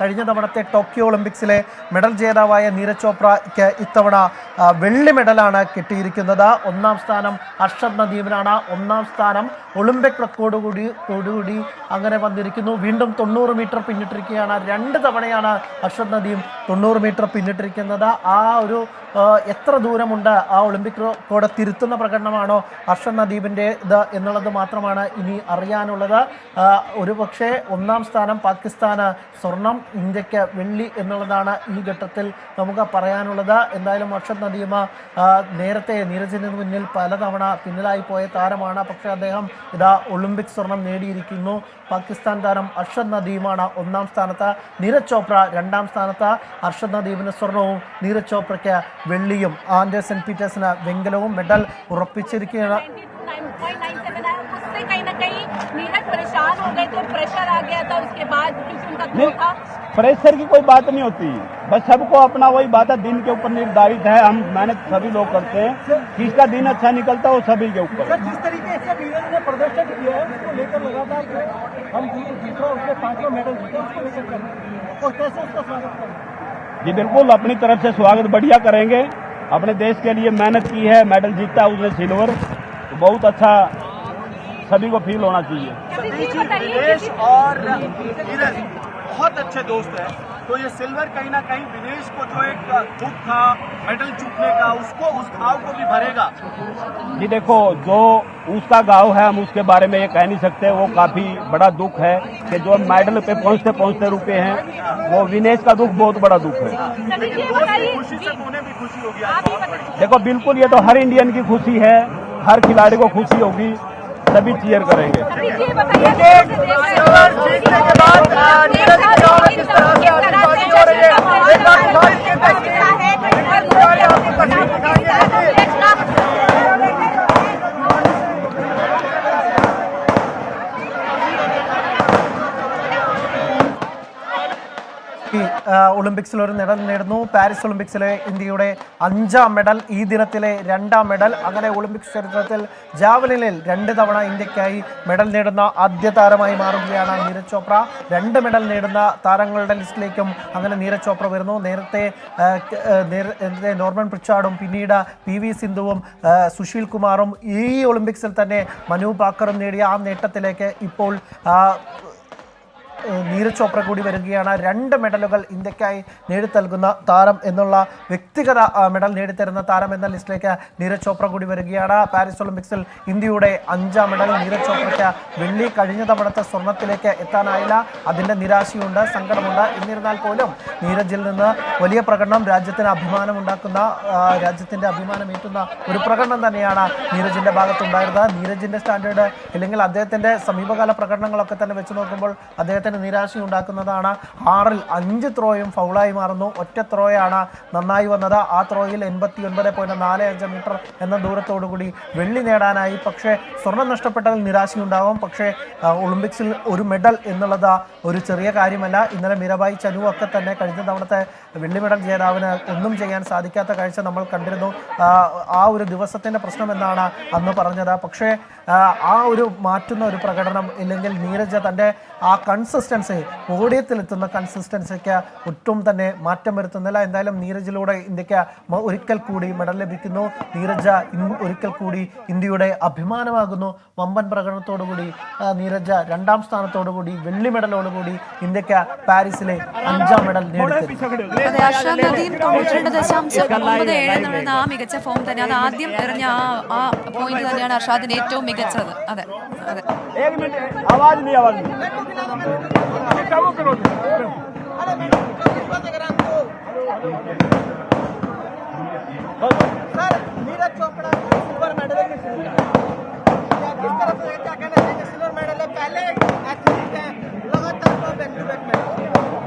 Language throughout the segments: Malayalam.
കഴിഞ്ഞ തവണത്തെ ടോക്കിയോ ഒളിമ്പിക്സിലെ മെഡൽ ജേതാവായ നീരജ് ചോപ്രയ്ക്ക് ഇത്തവണ വെള്ളി മെഡലാണ് കിട്ടിയിരിക്കുന്നത്. ഒന്നാം സ്ഥാനം അർഷദ് നദീമിനാണ്. ഒന്നാം സ്ഥാനം ഒളിമ്പിക് റെക്കോർഡുകൂടി അങ്ങനെ വന്നിരിക്കുന്നു. വീണ്ടും 90 മീറ്റർ പിന്നിട്ടിരിക്കുകയാണ്. 2 തവണയാണ് അർഷദ് നദീം 90 മീറ്റർ പിന്നിട്ടിരിക്കുന്നത്. ആ ഒരു എത്ര ദൂരമുണ്ട്, ആ ഒളിമ്പിക് റെക്കോർഡ് തിരുത്തുന്ന പ്രകടനമാണോ അർഷദ് നദീമിൻ്റെ ഇത് എന്നുള്ളത് മാത്രമാണ് ഇനി അറിയാനുള്ളത്. ഒരു പക്ഷേ ഒന്നാം സ്ഥാനം പാകിസ്ഥാന് സ്വർണം, ഇന്ത്യക്ക് വെള്ളി എന്നുള്ളതാണ് ഈ ഘട്ടത്തിൽ നമുക്ക് പറയാനുള്ളത്. എന്തായാലും അർഷദ് നദീം നേരത്തെ നീരജിന് മുന്നിൽ പലതവണ പിന്നിലായി പോയ താരമാണ്. പക്ഷേ അദ്ദേഹം ഇതാ ഒളിമ്പിക് സ്വർണം നേടിയിരിക്കുന്നു. പാകിസ്ഥാൻ താരം അർഷദ് നദീമാണ് ഒന്നാം സ്ഥാനത്ത്, നീരജ് ചോപ്ര രണ്ടാം സ്ഥാനത്ത്. അർഷദ് നദീമിന് സ്വർണവും നീരജ് ചോപ്രയ്ക്ക് വെള്ളിയും. ആൻഡേഴ്സൺ പീറ്റേഴ്സിന് വെങ്കലവും. മെഡൽ ഉറപ്പിച്ചിരിക്കുകയാണ്. प्रेशर की कोई बात नहीं होती, बस सबको अपना वही बात है, दिन के ऊपर निर्धारित है. हम मेहनत सभी लोग करते हैं, किसका दिन अच्छा निकलता है वो सभी के ऊपर. जिस तरीके से नीरज ने प्रदर्शन किया है उसको लेकर लगातार हम दूसरा उसके 5वां मेडल जीते, उसको लेकर और कैसे उसका स्वागत करें? जी बिल्कुल, अपनी तरफ से स्वागत बढ़िया करेंगे. अपने देश के लिए मेहनत की है, मेडल जीता उसने सिल्वर, तो बहुत अच्छा सभी को फील होना चाहिए. विनेश और नीरज बहुत अच्छे दोस्त हैं, तो ये सिल्वर कहीं ना कहीं विनेश को जो एक दुख था मेडल चूकने का, उसको उस घाव को भी भरेगा. जी देखो, जो उसका घाव है हम उसके बारे में ये कह नहीं सकते. वो काफी बड़ा दुख है कि जो मेडल पे पहुंचते रुके हैं, वो विनेश का दुख बहुत बड़ा दुख है. खुशी से उन्हें भी खुशी होगी. देखो बिल्कुल, ये तो हर इंडियन की खुशी है, हर खिलाड़ी को खुशी होगी, सभी चीयर करेंगे. ഒളിമ്പിക്സിൽ ഒരു മെഡൽ നേടുന്നു. പാരീസ് ഒളിമ്പിക്സിലെ ഇന്ത്യയുടെ 5ാം മെഡൽ, ഈ ദിനത്തിലെ 2ാം മെഡൽ. അങ്ങനെ ഒളിമ്പിക്സ് ചരിത്രത്തിൽ ജാവലിനിൽ 2 തവണ ഇന്ത്യക്കായി മെഡൽ നേടുന്ന ആദ്യ താരമായി മാറുകയാണ് നീരജ് ചോപ്ര. 2 മെഡൽ നേടുന്ന താരങ്ങളുടെ ലിസ്റ്റിലേക്കും അങ്ങനെ നീരജ് ചോപ്ര വരുന്നു. നേരത്തെ നോർമൻ പ്രിച്ചാർഡും പിന്നീട് PV സിന്ധുവും സുശീൽ കുമാറും ഈ ഒളിമ്പിക്സിൽ തന്നെ മനു ഭാക്കറും നേടിയ ആ നേട്ടത്തിലേക്ക് ഇപ്പോൾ നീരജ് ചോപ്ര കൂടി വരികയാണ്. 2 മെഡലുകൾ ഇന്ത്യക്കായി നേടിത്തൽകുന്ന താരം എന്നുള്ള വ്യക്തിഗത മെഡൽ നേടിത്തരുന്ന താരം എന്ന ലിസ്റ്റിലേക്ക് നീരജ് ചോപ്ര കൂടി വരികയാണ്. പാരീസ് ഒളിമ്പിക്സിൽ ഇന്ത്യയുടെ 5ാം മെഡൽ. നീരജ് ചോപ്രയ്ക്ക് വെള്ളി. കഴിഞ്ഞ തവണത്തെ സ്വർണത്തിലേക്ക് എത്താനായില്ല, അതിൻ്റെ നിരാശയുണ്ട്, സങ്കടമുണ്ട്. എന്നിരുന്നാൽ പോലും നീരജിൽ നിന്ന് വലിയ പ്രകടനം, രാജ്യത്തിന് അഭിമാനമുണ്ടാക്കുന്ന, രാജ്യത്തിൻ്റെ അഭിമാനമേറ്റുന്ന ഒരു പ്രകടനം തന്നെയാണ് നീരജിൻ്റെ ഭാഗത്തുണ്ടായിരുന്നത്. നീരജിൻ്റെ സ്റ്റാൻഡേർഡ് അല്ലെങ്കിൽ അദ്ദേഹത്തിൻ്റെ സമീപകാല പ്രകടനങ്ങളൊക്കെ തന്നെ വെച്ച് നോക്കുമ്പോൾ അദ്ദേഹത്തിന് നിരാശയുണ്ടാക്കുന്നതാണ്. 6ൽ 5 ത്രോയും ഫൗളായി മാറുന്നു. ഒറ്റ ത്രോയാണ് നന്നായി വന്നത്. ആ ത്രോയിൽ 89.45 മീറ്റർ എന്ന ദൂരത്തോടുകൂടി വെള്ളി നേടാനായി. പക്ഷേ സ്വർണം നഷ്ടപ്പെട്ടതിൽ നിരാശയുണ്ടാവും. പക്ഷേ ഒളിമ്പിക്സിൽ ഒരു മെഡൽ എന്നുള്ളത് ഒരു ചെറിയ കാര്യമല്ല. ഇന്നലെ മീരാബായി ചനു ഒക്കെ തന്നെ കഴിഞ്ഞ തവണത്തെ വെള്ളി മെഡൽ ജേതാവിന് ഒന്നും ചെയ്യാൻ സാധിക്കാത്ത കാഴ്ച നമ്മൾ കണ്ടിരുന്നു. ആ ഒരു ദിവസത്തിൻ്റെ പ്രശ്നം എന്നാണ് അന്ന് പറഞ്ഞത്. പക്ഷേ ആ ഒരു മാറ്റുന്ന ഒരു പ്രകടനം, ഇല്ലെങ്കിൽ നീരജ് തൻ്റെ ആ കൺസിസ്റ്റൻസി, പോഡിയത്തിലെത്തുന്ന കൺസിസ്റ്റൻസിക്ക് ഒട്ടും തന്നെ മാറ്റം വരുത്തുന്നില്ല. എന്തായാലും നീരജിലൂടെ ഇന്ത്യക്ക് ഒരിക്കൽ കൂടി മെഡൽ ലഭിക്കുന്നു. നീരജ് ഒരിക്കൽ കൂടി ഇന്ത്യയുടെ അഭിമാനമാകുന്നു. വമ്പൻ പ്രകടനത്തോടുകൂടി നീരജ് 2ാം സ്ഥാനത്തോടുകൂടി വെള്ളി മെഡലോടുകൂടി ഇന്ത്യക്ക് പാരീസിലെ 5ാം മെഡൽ നേടിത്തരും. അർഷദ് നദീം 92.97 ആ മികച്ച ഫോം തന്നെ, അത് ആദ്യം എറിഞ്ഞ ആ പോയിന്റ് തന്നെയാണ് അർഷാദിന് ഏറ്റവും മികച്ചത്. അതെ അതെ. Sir, Neeraj Chopra silver medalist है, किस तरह से क्या कहना चाहिए? सिल्वर मेडल है, पहले एथलीट है, लगातार बैक टू बैक मेडल.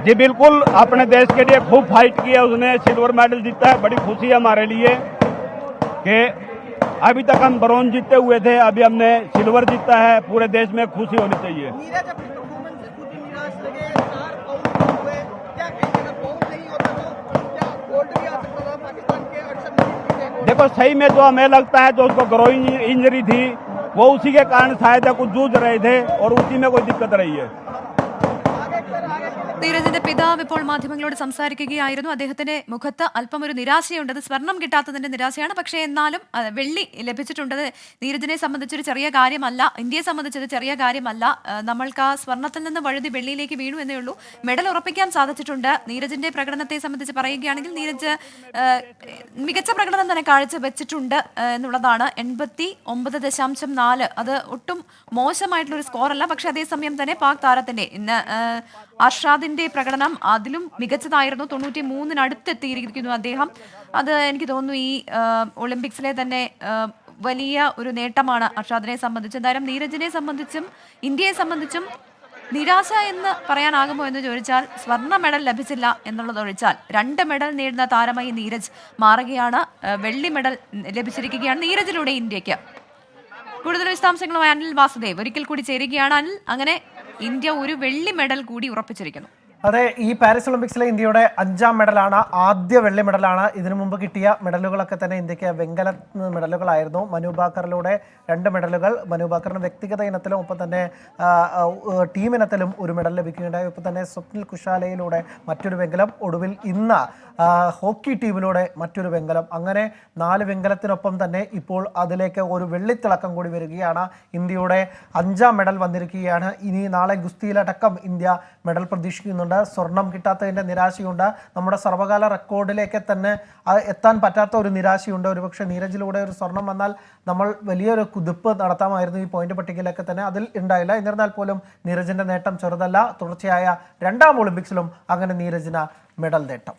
जी बिल्कुल, अपने देश के लिए खूब फाइट किया, उसने सिल्वर मेडल जीता है. बड़ी खुशी है हमारे लिए कि अभी तक हम ब्रॉन्ज जीते हुए थे, अभी हमने सिल्वर जीता है. पूरे देश में खुशी होनी चाहिए. नीरज अपनी परफॉर्मेंस से खुद ही निराश लगे, 4 पाउंड हुए, क्या कहेंगे? अगर पाउंड नहीं होता तो क्या गोल्ड भी आ सकता था पाकिस्तान के अरशद नदीम के? देखो सही में जो हमें लगता है, जो उसको ग्रोइंग इंजरी थी, वो उसी के कारण शायद कुछ जूझ रहे थे और उसी में कोई दिक्कत रही है. നീരജിന്റെ പിതാവ് ഇപ്പോൾ മാധ്യമങ്ങളോട് സംസാരിക്കുകയായിരുന്നു. അദ്ദേഹത്തിന്റെ മുഖത്ത് അല്പം ഒരു നിരാശയുണ്ട്. അത് സ്വർണം കിട്ടാത്തതിന്റെ നിരാശയാണ്. പക്ഷേ എന്നാലും വെള്ളി ലഭിച്ചിട്ടുണ്ട്. നീരജിനെ സംബന്ധിച്ചൊരു ചെറിയ കാര്യമല്ല, ഇന്ത്യയെ സംബന്ധിച്ചത് ചെറിയ കാര്യമല്ല. നമ്മൾക്ക് ആ സ്വർണത്തിൽ നിന്ന് വഴുതി വെള്ളിയിലേക്ക് വീണു എന്നേ ഉള്ളൂ. മെഡൽ ഉറപ്പിക്കാൻ സാധിച്ചിട്ടുണ്ട്. നീരജിന്റെ പ്രകടനത്തെ സംബന്ധിച്ച് പറയുകയാണെങ്കിൽ നീരജ് മികച്ച പ്രകടനം തന്നെ കാഴ്ചവെച്ചിട്ടുണ്ട് എന്നുള്ളതാണ്. 89.4 അത് ഒട്ടും മോശമായിട്ടുള്ളൊരു സ്കോറല്ല. പക്ഷെ അതേസമയം തന്നെ പാക് താരത്തിന്റെ ഇന്ന് അർഷാദിന്റെ പ്രകടനം അതിലും മികച്ചതായിരുന്നു. 93 എത്തിയിരിക്കുന്നു അദ്ദേഹം. അത് എനിക്ക് തോന്നുന്നു ഈ ഒളിമ്പിക്സിലെ തന്നെ വലിയ ഒരു നേട്ടമാണ് അർഷാദിനെ സംബന്ധിച്ച്. എന്തായാലും നീരജിനെ സംബന്ധിച്ചും ഇന്ത്യയെ സംബന്ധിച്ചും നിരാശ എന്ന് പറയാനാകുമോ എന്ന് ചോദിച്ചാൽ സ്വർണ്ണ മെഡൽ ലഭിച്ചില്ല എന്നുള്ളതൊഴിച്ചാൽ 2 മെഡൽ നേടുന്ന താരമായി നീരജ് മാറുകയാണ്. വെള്ളി മെഡൽ ലഭിച്ചിരിക്കുകയാണ് നീരജിലൂടെ ഇന്ത്യക്ക്. കൂടുതൽ വിശദാംശങ്ങളുമായി അനിൽ വാസുദേവ് ഒരിക്കൽ കൂടി ചേരുകയാണ്. അനിൽ, അങ്ങനെ ഇന്ത്യ ഒരു വെള്ളി മെഡൽ കൂടി ഉറപ്പിച്ചിരിക്കുന്നു. അതെ, ഈ പാരീസ് ഒളിമ്പിക്സിലെ ഇന്ത്യയുടെ 5ാം മെഡലാണ്, ആദ്യ വെള്ളി മെഡലാണ്. ഇതിനു മുമ്പ് കിട്ടിയ മെഡലുകളൊക്കെ തന്നെ ഇന്ത്യക്ക് വെങ്കല മെഡലുകളായിരുന്നു. മനു ഭാക്കറിലൂടെ 2 മെഡലുകൾ, മനു ഭാക്കറിന് വ്യക്തിഗത ഇനത്തിലും ഒപ്പം തന്നെ ടീം ഇനത്തിലും ഒരു മെഡൽ ലഭിക്കുകയുണ്ടായി. ഒപ്പം തന്നെ സ്വപ്നിൽ കുശാലയിലൂടെ മറ്റൊരു വെങ്കലം, ഒടുവിൽ ഇന്ന് ഹോക്കി ടീമിലൂടെ മറ്റൊരു വെങ്കലം. അങ്ങനെ 4 വെങ്കലത്തിനൊപ്പം തന്നെ ഇപ്പോൾ അതിലേക്ക് ഒരു വെള്ളിത്തിളക്കം കൂടി വരികയാണ്. ഇന്ത്യയുടെ 5ാം മെഡൽ വന്നിരിക്കുകയാണ്. ഇനി നാളെ ഗുസ്തിയിലടക്കം ഇന്ത്യ മെഡൽ പ്രതീക്ഷിക്കുന്നുണ്ട്. സ്വർണം കിട്ടാത്തതിൻ്റെ നിരാശയുണ്ട്. നമ്മുടെ സർവകാല റെക്കോർഡിലേക്ക് തന്നെ എത്താൻ പറ്റാത്ത ഒരു നിരാശയുണ്ട്. ഒരുപക്ഷെ നീരജിലൂടെ ഒരു സ്വർണം വന്നാൽ നമ്മൾ വലിയൊരു കുതിപ്പ് നടത്താമായിരുന്നു ഈ പോയിന്റ് പട്ടികയിലൊക്കെ തന്നെ. അതിൽ ഉണ്ടായില്ല. എന്നിരുന്നാൽ പോലും നീരജിന്റെ നേട്ടം ചെറുതല്ല. തുടർച്ചയായ 2ാം ഒളിമ്പിക്സിലും അങ്ങനെ നീരജിന് മെഡൽ നേട്ടം.